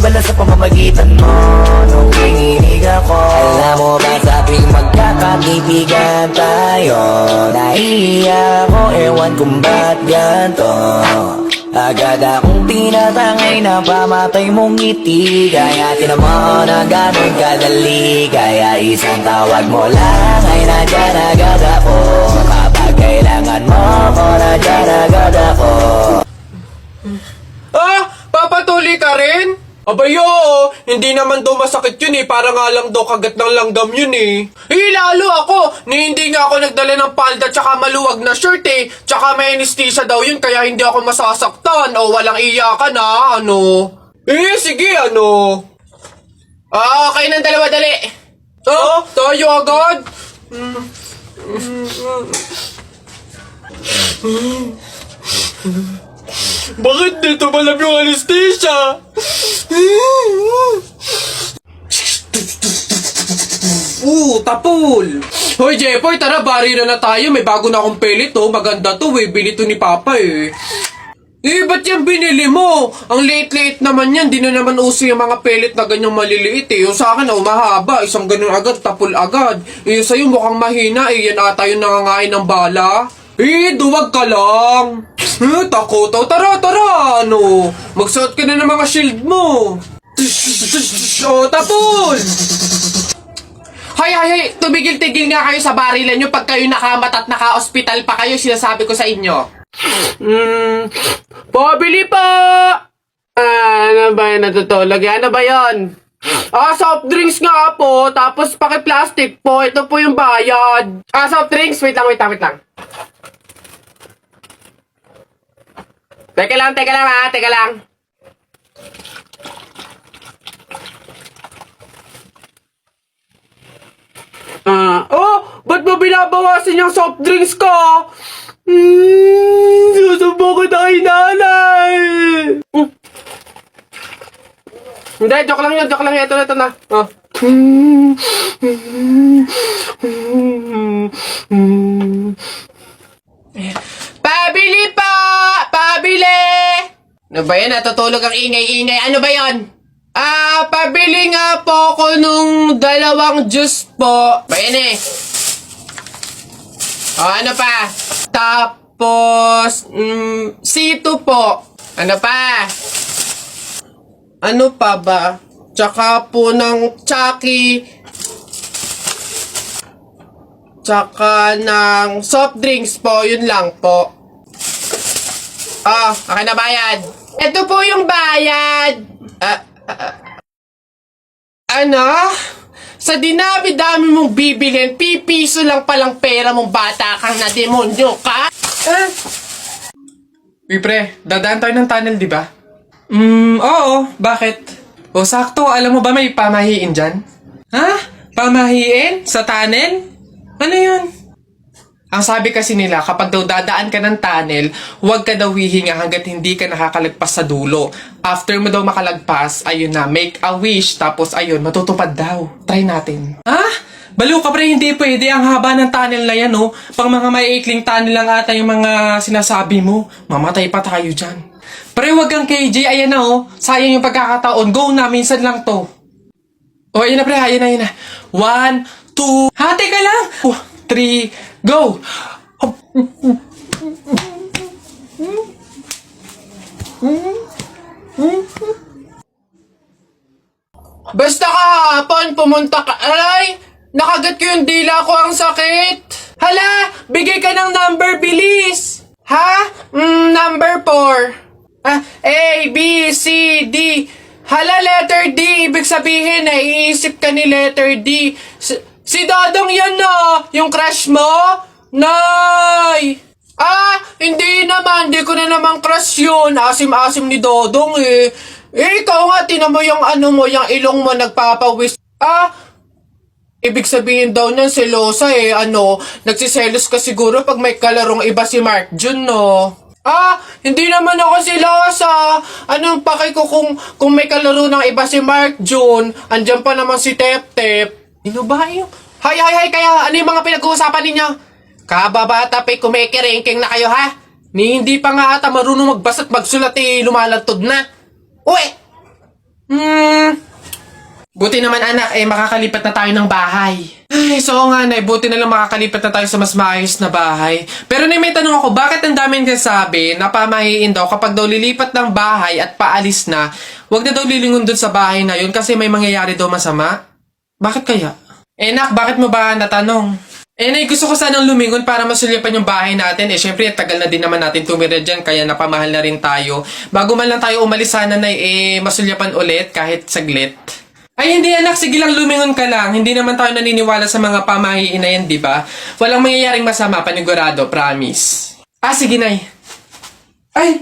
bala sa pamamagitan mo nung kinilig ako. Alam mo ba sa tuwing magkakaibigan tayo, nahihiya ako, ewan kung ba't ganto. Agad akong tinatangay na pamatay mong ngiti, kaya tinamo na ganun kadali. Kaya isang tawag mo lang ay nandyan agad ako. Kapag kailangan mo ko, nandyan agad ako. Ah! Papatuloy ka rin? Abayo, hindi naman daw masakit yun eh. Para nga lang daw kagat ng langgam yun eh. Lalo ako, hindi nga ako nagdala ng palda tsaka maluwag na shirt eh. Tsaka may anesthesia daw yun, kaya hindi ako masasaktan. O walang iyakan ha, ano. Sige, ano. Okay ng dalawa, dali. Tayo agad. Bakit dito malam yung anesthesia? Tapol! Hoy, Jepoy, tara, bari na tayo. May bago na akong pellet, oh. Maganda to, eh. Bili to ni Papa, eh. Ba't yan binili mo? Ang liit-liit naman yan. Di na naman uso yung mga pellet na ganyang maliliit, eh. Yung sa akin, mahaba. Isang ganun agad, tapol agad. Yung sa'yo mukhang mahina, eh. Yan ata yung nangangain ng bala. Duwag ka lang. Takot. Tara, ano? Magsuot ka na ng mga shield mo. Tapol! Hay, tumigil-tigil nga kayo sa barilan nyo pag kayo nakamat at naka-hospital pa kayo, sinasabi ko sa inyo. Pabili pa! Ano ba yun natutulog? Ano ba yun? Soft drinks nga po, tapos paki-plastic po. Ito po yung bayad. Soft drinks, wait lang. Teka lang. Ba't mo binabawasan yung soft drinks ko? Susubo ko na kay nanay. Hindi, joke lang yun. Ito na. Pabili pa! Pabili! Ano ba yan? Natutulog ang ingay-ingay. Ano ba yan? Pabili nga po ko nung 2 juice po. Bayan eh. Ano pa? Tapos, C2 po. Ano pa? Ano pa ba? Tsaka po ng Chucky. Tsaka ng soft drinks po. Yun lang po. Akin na bayad. Ito po yung bayad. Ano? Sa dinami-dami mong bibilhin, pipiso lang palang pera mong bata kang na demonyo ka? Uy pre, dadaan tayo ng tunnel, di ba? Oo. Bakit? Sakto. Alam mo ba may pamahiin dyan? Ha? Pamahiin? Sa tunnel? Ano yun? Ang sabi kasi nila, kapag daw dadaan ka ng tunnel, huwag ka daw hihinga hanggat hindi ka nakakalagpas sa dulo. After mo daw makalagpas, ayun na, make a wish, tapos ayun, matutupad daw. Try natin. Baliw ka pre, hindi pwede. Ang haba ng tunnel na yan, oh. Pang mga maiikling tunnel lang ata yung mga sinasabi mo. Mamatay pa tayo dyan. Pre, huwag kang KJ, ayan na, oh. Sayang yung pagkakataon. Go na, minsan lang to. Ayun na pre, ayun na. 1, 2, teka lang. 3, go! Basta kahapon, pumunta ka. Aray! Nakagat ko yung dila ko, ang sakit. Hala! Bigay ka ng number, bilis! Ha? Number 4. A, B, C, D. Hala, letter D. Ibig sabihin, naiisip ka ni letter D. Si Dodong yan na! Yung crush mo? Nay! Hindi naman. Hindi ko na naman crush yun. Asim-asim ni Dodong eh. Ikaw nga, tinan mo yung yung ilong mo nagpapawis. Ibig sabihin daw niyan, selosa eh. Nagsiselos ka siguro pag may kalarong iba si Mark Jun, no? Hindi naman ako selosa. Anong paki ko kung may kalaro ng iba si Mark Jun? Andyan pa naman si Tep-Tep. Ano ba yun? Hay, kaya ano yung mga pinag-uusapan ninyo? Kababata pa kumikiringking na kayo, ha? Ni hindi pa nga ata marunong magbasa at magsulat lumalantod na. Uy! Buti naman anak, makakalipat na tayo ng bahay. Ay, so nga nay, buti na lang makakalipat na tayo sa mas maayos na bahay. Pero may tanong ako, bakit ang daming nagsasabi na pamahiin daw kapag daw lilipat ng bahay at paalis na, wag na daw lilingon dun sa bahay na yun kasi may mangyayari daw masama? Bakit kaya? Nak, bakit mo ba natanong? Nay, gusto ko sanang lumingon para masulyapan yung bahay natin. Syempre, tagal na din naman natin tumira dyan, kaya napamahal na rin tayo. Bago man lang tayo umalis sana na masulyapan ulit kahit saglit. Ay, hindi anak. Sige lang, lumingon ka lang. Hindi naman tayo naniniwala sa mga pamahiin na yan, di ba? Walang mangyayaring masama, panigurado, promise. Sige, nay. Ay!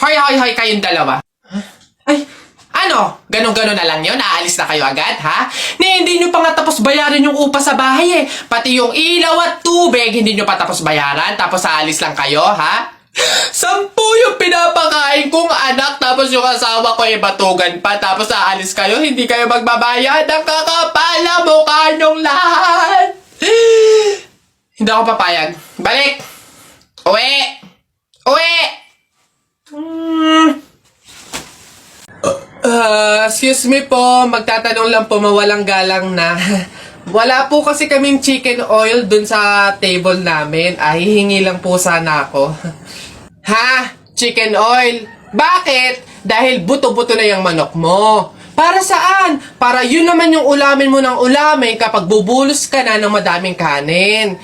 Hoy, kayong dalawa. Ay, ano? Ganon-ganon na lang yun? Aalis na kayo agad, ha? Hindi nyo pa nga tapos bayaran yung upa sa bahay, Pati yung ilaw at tubig, hindi nyo pa tapos bayaran, tapos aalis lang kayo, ha? 10 yung pinapakain kong anak, tapos yung asawa ko batugan pa, tapos aalis kayo, hindi kayo magbabayad. Ang kakapal na mukha nyong lahat. Hindi ako papayag. Balik! Uwi! Excuse me po, magtatanong lang po, mawalang galang na. Wala po kasi kaming chicken oil dun sa table namin. Hihingi lang po sana ako. Ha? Chicken oil? Bakit? Dahil buto-buto na yung manok mo. Para saan? Para yun naman yung ulamin mo ng ulamin kapag bubulos ka na ng madaming kanin.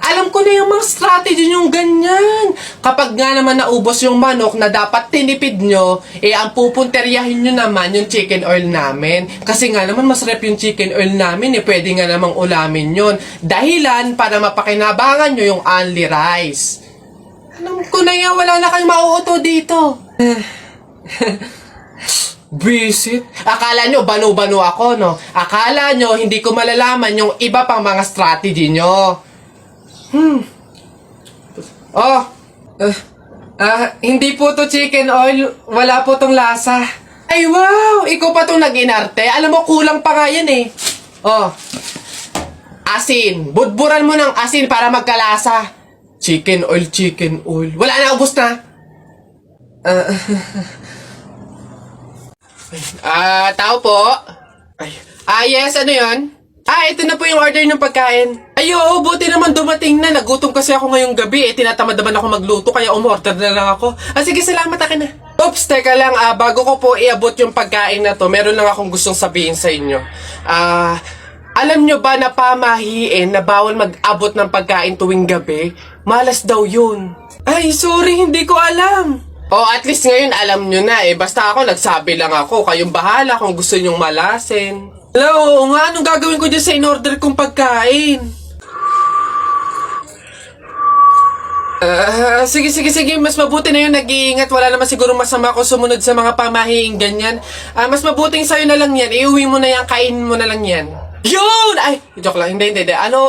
Alam ko na yung mga strategy yung ganyan. Kapag nga naman naubos yung manok na dapat tinipid nyo, ang pupunteryahin nyo naman yung chicken oil namin. Kasi nga naman masarap yung chicken oil namin, pwede nga namang ulamin yun. Dahilan para mapakinabangan nyo yung only rice. Alam ko na yan, wala na kayong mauuto dito. Visit? Akala nyo banu-banu ako, no? Akala nyo hindi ko malalaman yung iba pang mga strategy nyo. Hindi po to chicken oil. Wala po tong lasa. Ay, wow! Ikaw pa tong nag-inarte. Alam mo, kulang pa nga yan asin. Budburan mo ng asin para magkalasa. Chicken oil. Wala na, ubos na. Tao po. Yes, ano yun? Ito na po yung order ng pagkain. Oo, buti naman dumating na. Nagutom kasi ako ngayong gabi. Tinatamad naman ako magluto, kaya umorder na lang ako. Sige, salamat, akin na. Oops, teka lang. Bago ko po iabot yung pagkain na to, meron lang akong gustong sabihin sa inyo. Alam nyo ba na pamahiin na bawal mag-abot ng pagkain tuwing gabi? Malas daw yun. Ay, sorry, hindi ko alam. At least ngayon alam nyo na Basta ako, nagsabi lang ako. Kayong bahala kung gusto nyong malasin. Hello, nga, anong gagawin ko dyan sa in-order kong pagkain? Sige. Mas mabuti na yun, nag-iingat. Wala naman siguro masama kung sumunod sa mga pamahiing ganyan. Mas mabuting sa'yo na lang yan. Iuwi mo na yan, kainin mo na lang yan. Yun! Ay, joke lang. Hindi.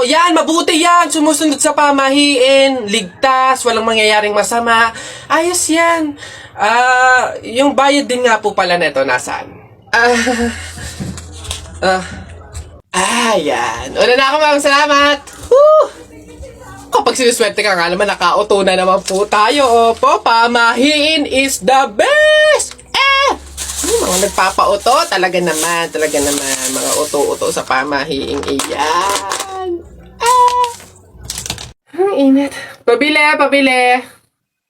Yan, mabuti yan. Sumusunod sa pamahiin. Ligtas, walang mangyayaring masama. Ayos yan. Yung bayad din nga po pala neto, nasaan? Yan. Una na ako, ma'am. Salamat. Woo! Kapag sinuswerte ka nga naman, nakauto na naman po tayo. Opo, pamahiin is the best! Mga nagpapauto, talaga naman. Mga uto-uto sa pamahiing iyan. Ang init. Pabili.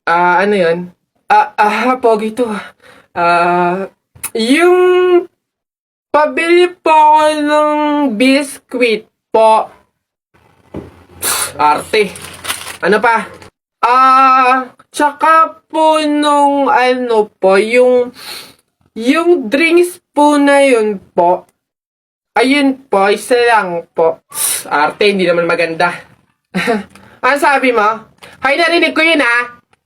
Ano yun? Pogi to. Yung pabili po ako ng biskwit po. Arte. Ano pa? Tsaka po nung yung drinks po na yun po. Ayun po, isa lang po. Arte, hindi naman maganda. Ano sabi mo? Hay, narinig ko yun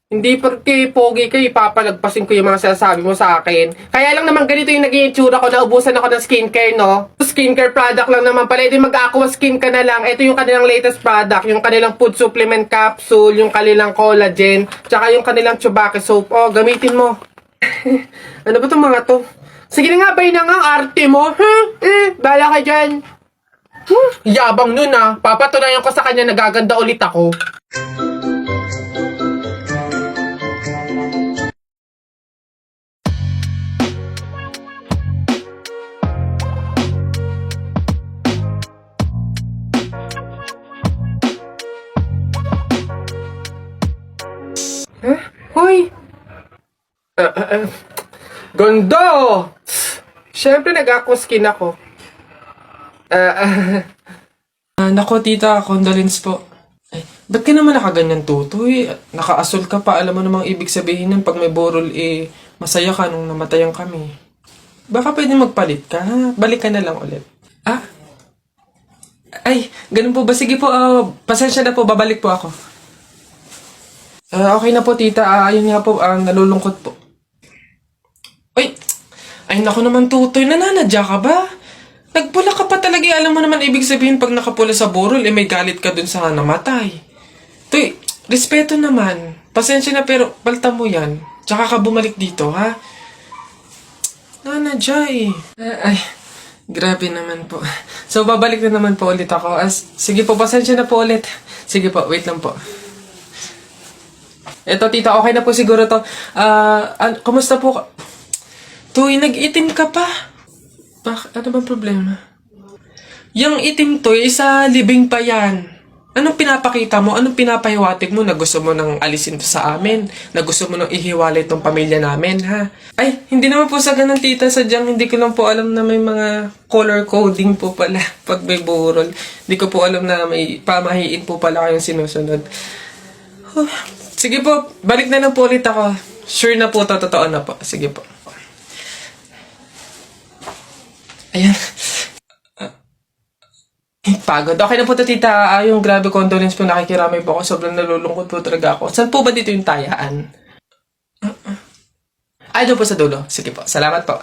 Hindi porque pogi kayo, ipapalagpasin ko yung mga sinasabi mo sa akin. Kaya lang naman ganito yung naging itsura ko, naubusan ako ng skincare, no? Skincare product lang naman pala, edi mag-aqua skin ka na lang. Ito yung kanilang latest product, yung kanilang food supplement capsule, yung kanilang collagen, tsaka yung kanilang Chubaki soap. Gamitin mo. Ano ba itong mga to? Sige na nga, bay na nga ang arte mo. Bala ka dyan. Yabang nun Papatunayan ko sa kanya nagaganda ulit ako. Hoy! Gondo! Siyempre, nag-aquaskin ako. Nako, tita, condolence po. Ay, ba't ka naman nakaganyan, tutoy? Naka-asol ka pa. Alam mo namang ibig sabihin nun, pag may burol, masaya ka nung namatayan kami. Baka pwede magpalit ka, ha? Balik ka na lang ulit. Ah? Ay, ganun po ba? Sige po, pasensya na po, babalik po ako. Okay na po, tita. Ayun nga po, nalulungkot po. Ay, naku naman, tutoy. Nananadya ka ba? Nagpula ka pa talaga. Alam mo naman ibig sabihin pag nakapula sa burol, may galit ka dun sa namatay. Tuy, respeto naman. Pasensya na pero palta mo yan. Tsaka ka bumalik dito, ha? Nanadya eh. Ay, grabe naman po. So, babalik na naman po ulit ako. Sige po, pasensya na po ulit. Sige po, wait lang po. Eto, tita, okay na po siguro to. Kumusta po ka? Tuy, nag-itim ka pa. Ano bang problema? Yung itim to, sa libing pa yan. Anong pinapakita mo? Anong pinapahiwatig mo na gusto mo nang alisin to sa amin? Na gusto mo nang ihiwalay tong pamilya namin, ha? Ay, hindi naman po sa ganun, tita. Sadyang hindi ko lang po alam na may mga color coding po pala pag may burol. Hindi ko po alam na may pamahiin po pala kayong sinusunod. Sige po, balik na lang po ulit ako. Sure na po, totoo na po. Sige po. Ayan. Pagod. Okay na po, tita. Yung grabe condolence po, nakikiramay po ako. Sobrang nalulungkot po talaga ako. Saan po ba dito yung tayaan? Ay, doon po sa dulo. Sige po. Salamat po.